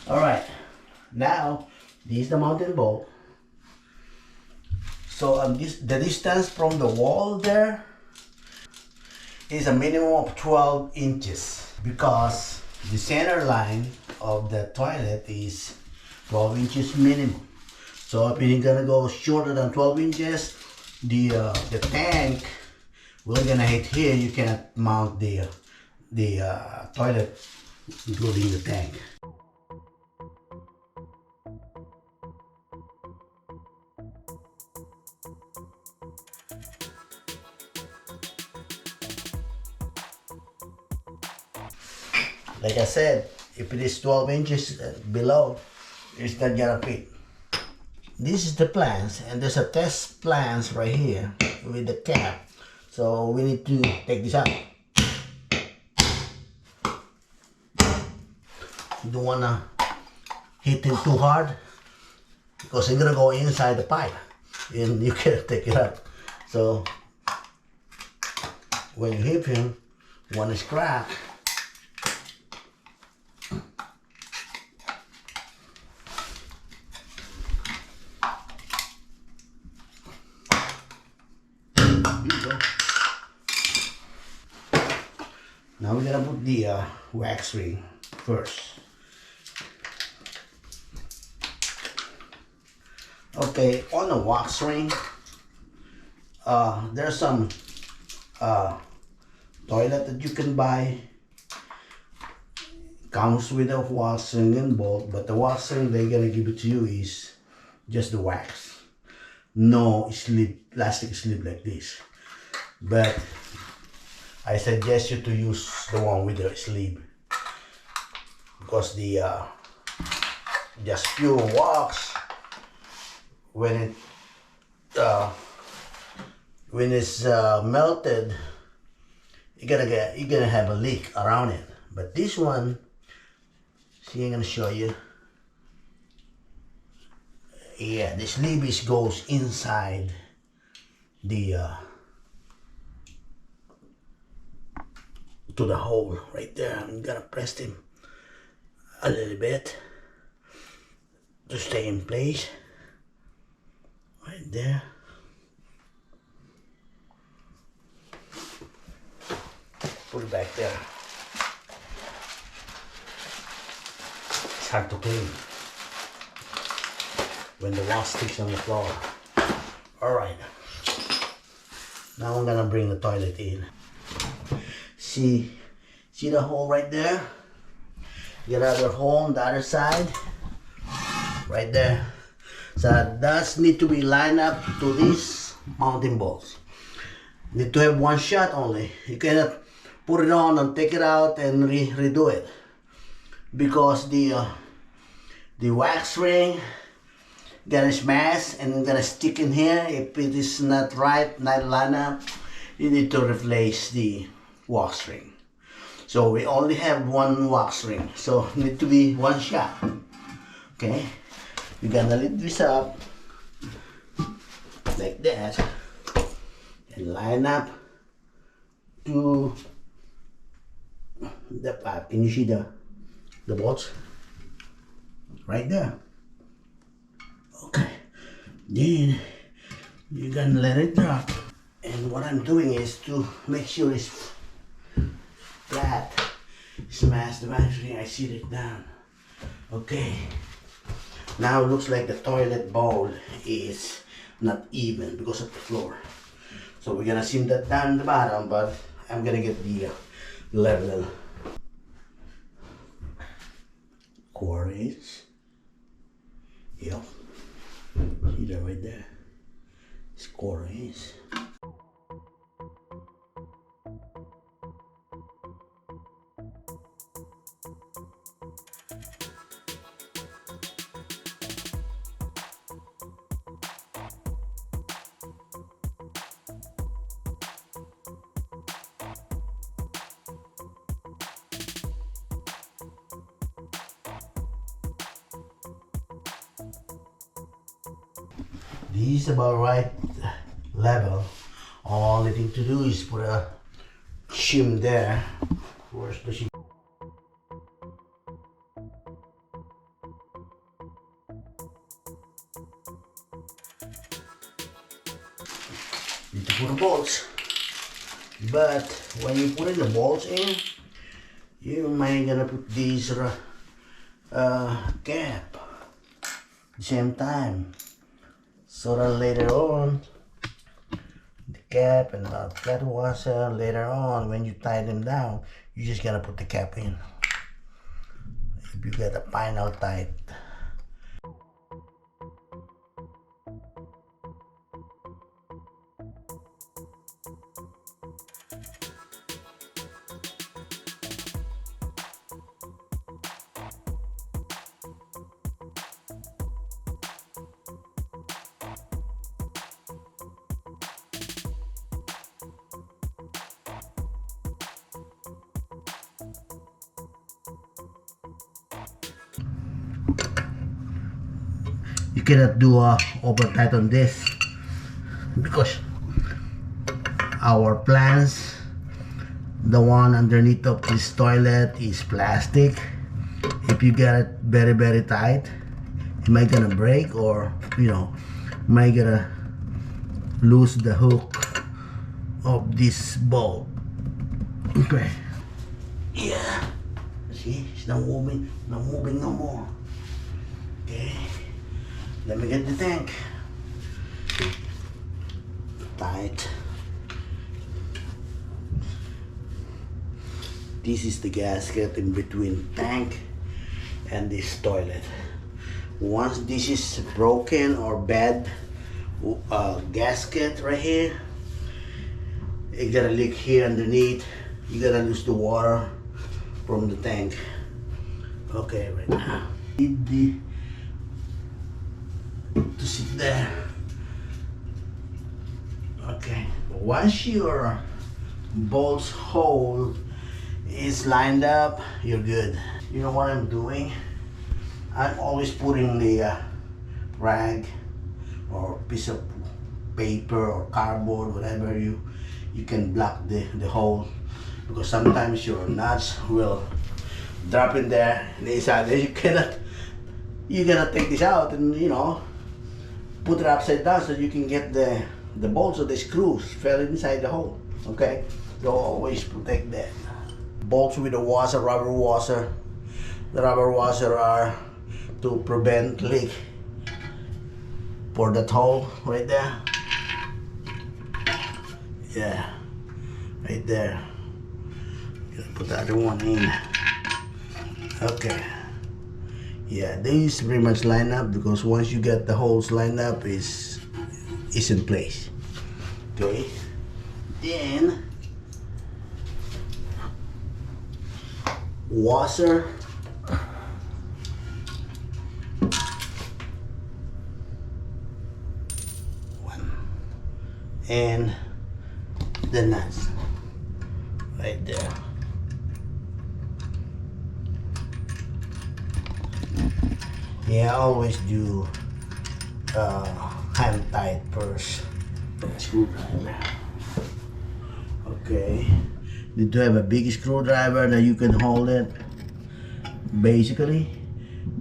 Alright, now this is the mountain bolt. So the distance from the wall there is a minimum of 12 inches because the center line of the toilet is 12 inches minimum. So if you're gonna go shorter than 12 inches, the tank will gonna hit here. You cannot mount the toilet, including the tank. Like I said, if it is 12 inches below, it's not gonna fit. This is the plans, and there's a test plans right here with the cap. So we need to take this out. You don't wanna hit it too hard because it's gonna go inside the pipe and you can't take it out. So when you hit him, one is cracked. Now we're gonna put the wax ring first. Okay, on the wax ring, there's some toilet that you can buy. Comes with a wax ring and bolt, but the wax ring they're gonna give it to you is just the wax. No sleeve, plastic sleeve like this. But I suggest you to use the one with the sleeve because the just pure wax, when it's melted, you're gonna have a leak around it. But this one, see, I'm gonna show you. Yeah, the sleeve goes inside the to the hole right there. I'm gonna press him a little bit to stay in place right there. Put it back there. It's hard to clean when the wax sticks on the floor. Alright, now I'm gonna bring the toilet in. See the hole right there? Get another hole on the other side, right there. So that need to be lined up to these mounting bolts. Need to have one shot only. You cannot put it on and take it out and redo it, because the wax ring gonna smash and gonna stick in here. If it is not right, not lined up, you need to replace the wax ring. So we only have one wax ring, so need to be one shot. Okay, we're gonna lift this up like that and line up to the pipe. Can you see the bolts right there? Okay, then you're gonna let it drop, and what I'm doing is to make sure it's flat. Smash the battery. I sit it down. Okay, now it looks like the toilet bowl is not even because of the floor, so we're gonna sim that down the bottom, but I'm gonna get the level. Quarter inch. Yep. See that right there? It's quarter inch. This is about right level. All the thing to do is put a shim there. Where's the shim? put the bolts. But when you put in the bolts in, you might gonna put these cap the same time, so that later on the cap and the flat washer, later on when you tie them down, you just gotta put the cap in if you get a final tight. You cannot do a over tight on this because our plans, the one underneath of this toilet is plastic. If you get it very tight, it might gonna break, or might gonna lose the hook of this bolt. Okay, yeah, see, it's not moving no more. Okay, let me get the tank tight. This is the gasket in between tank and this toilet. Once this is broken or bad gasket right here, it got a leak here underneath. You gotta lose the water from the tank. Okay, right now need to sit there. Okay, once your bolts hole is lined up, you're good. You know what I'm doing? I'm always putting the rag or piece of paper or cardboard, whatever you can block the hole, because sometimes your nuts will drop in there and inside there. You cannot take this out and put it upside down so you can get the bolts or the screws fell inside the hole. Okay, so always protect that. Bolts with a washer, rubber washer. The rubber washer are to prevent leak for that hole right there. Yeah, right there. Gonna put the other one in. Okay. Yeah, these pretty much line up, because once you get the holes lined up, is in place. Okay. Then washer. One. And the nuts. Right there. Yeah, I always do hand tight first. Screwdriver. Okay. Need to have a big screwdriver that you can hold it. Basically,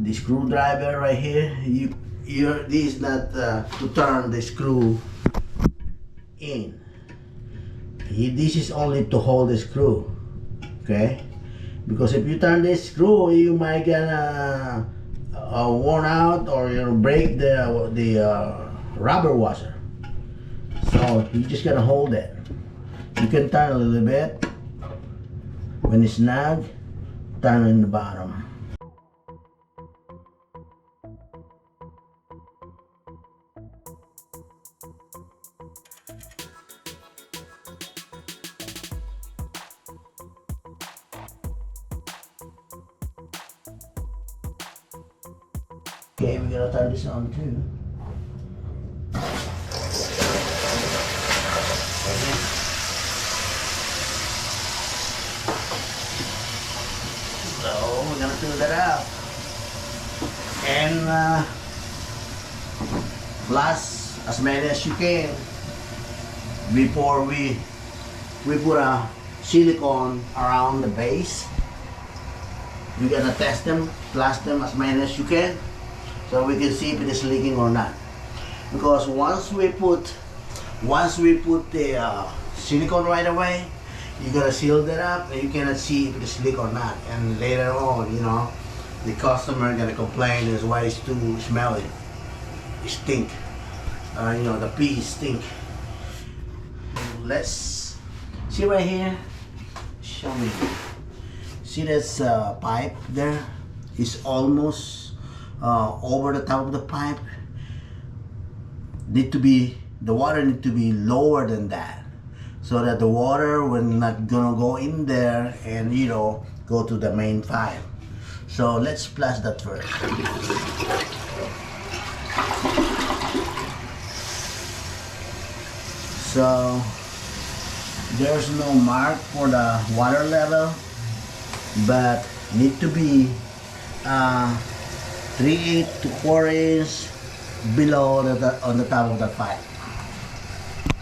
the screwdriver right here, this is not to turn the screw in. This is only to hold the screw. Okay? Because if you turn this screw, you might get worn out, or break the rubber washer. So you just gotta hold it. You can turn a little bit. When it's snug, turn in the bottom. Okay, we're gonna turn this on too. So we're gonna fill that up, and flush as many as you can before we put a silicone around the base. We're gonna test them, flush them as many as you can, so we can see if it is leaking or not. Because once we put Once we put the silicone right away, you gotta seal that up, and you cannot see if it's leak or not. And later on, you know, the customer gonna complain is why it's too smelly. It stink. You know, the pee stink. Let's see right here. Show me. See this pipe there? It's almost over the top of the pipe. The water need to be lower than that, so that the water will not gonna go in there and, you know, go to the main pipe. So let's flush that first. So there's no mark for the water level, but need to be 3/8 to 4 inch below on the top of the pipe.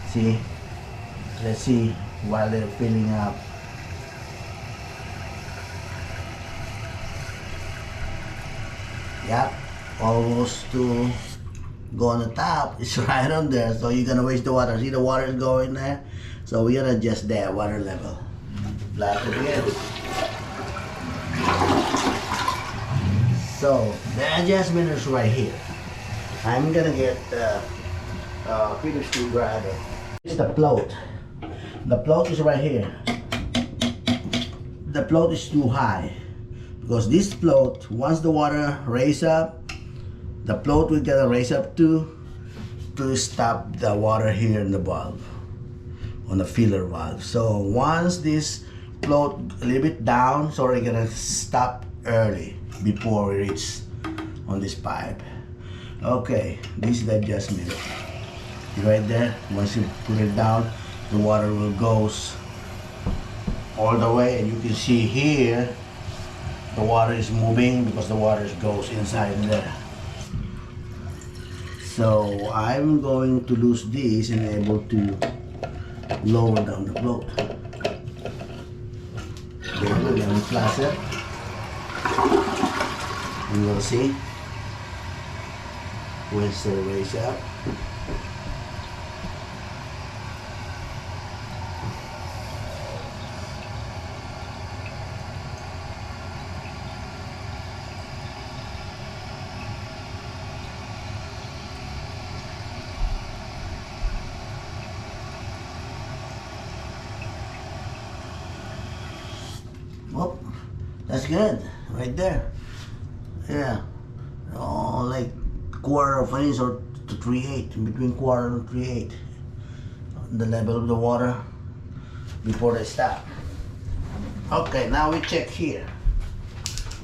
See, let's see while they're filling up. Yep, almost to go on the top. It's right on there, so you're gonna waste the water. See, the water is going there, so we're gonna adjust that water level. Flush it again. So the adjustment is right here. I'm gonna get the Phillips screwdriver. It's the float. The float is right here. The float is too high because this float, once the water raise up, the float will get raise up to stop the water here in the valve, on the filler valve. So once this float a little bit down, so we're gonna stop early before we reach on this pipe. Okay, this is the adjustment. Right there, once you put it down, the water will goes all the way, and you can see here the water is moving because the water goes inside there. So I'm going to lose this and able to lower down the float. Very good, let me flush it. You will see once the raise up. Well, that's good, right there. Yeah, oh, like quarter of an inch or to 3/8, in between quarter and 3/8, the level of the water before they stop. Okay, now we check here.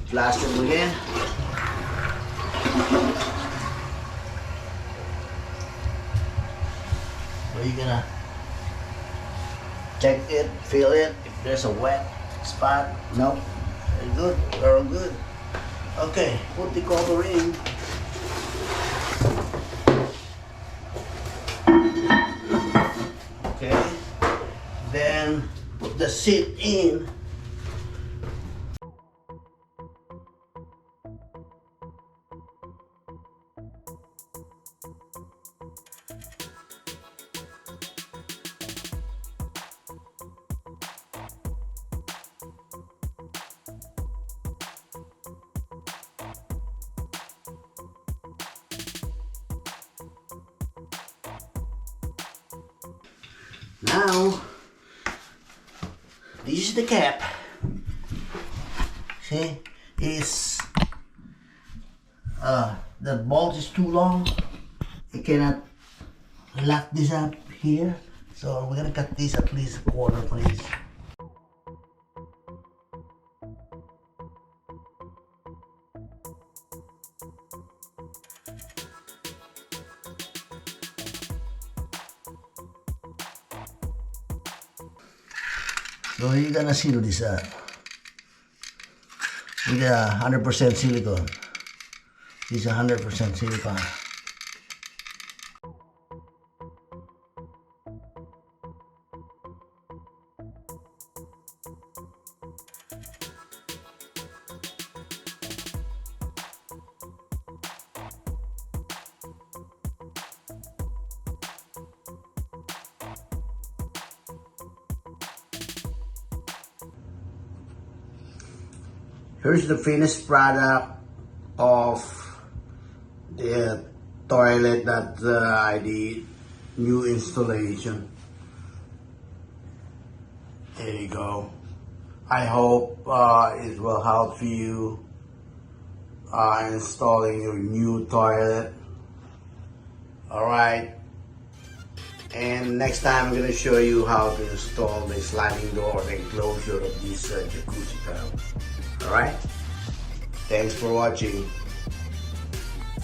Flush them again. So you're gonna check it, feel it. If there's a wet spot, no, very good, we're all good. Okay, put the cover in. Okay, then put the seat in. Now, this is the cap. See, the bolt is too long. It cannot lock this up here. So we're gonna cut this at least a quarter, please. So you're gonna seal this up with 100% silicone. This is 100% silicone. Here's the finished product of the toilet that I did, new installation. There you go. I hope it will help you installing your new toilet. Alright, and next time I'm going to show you how to install the sliding door and enclosure of this jacuzzi tub. Alright, thanks for watching.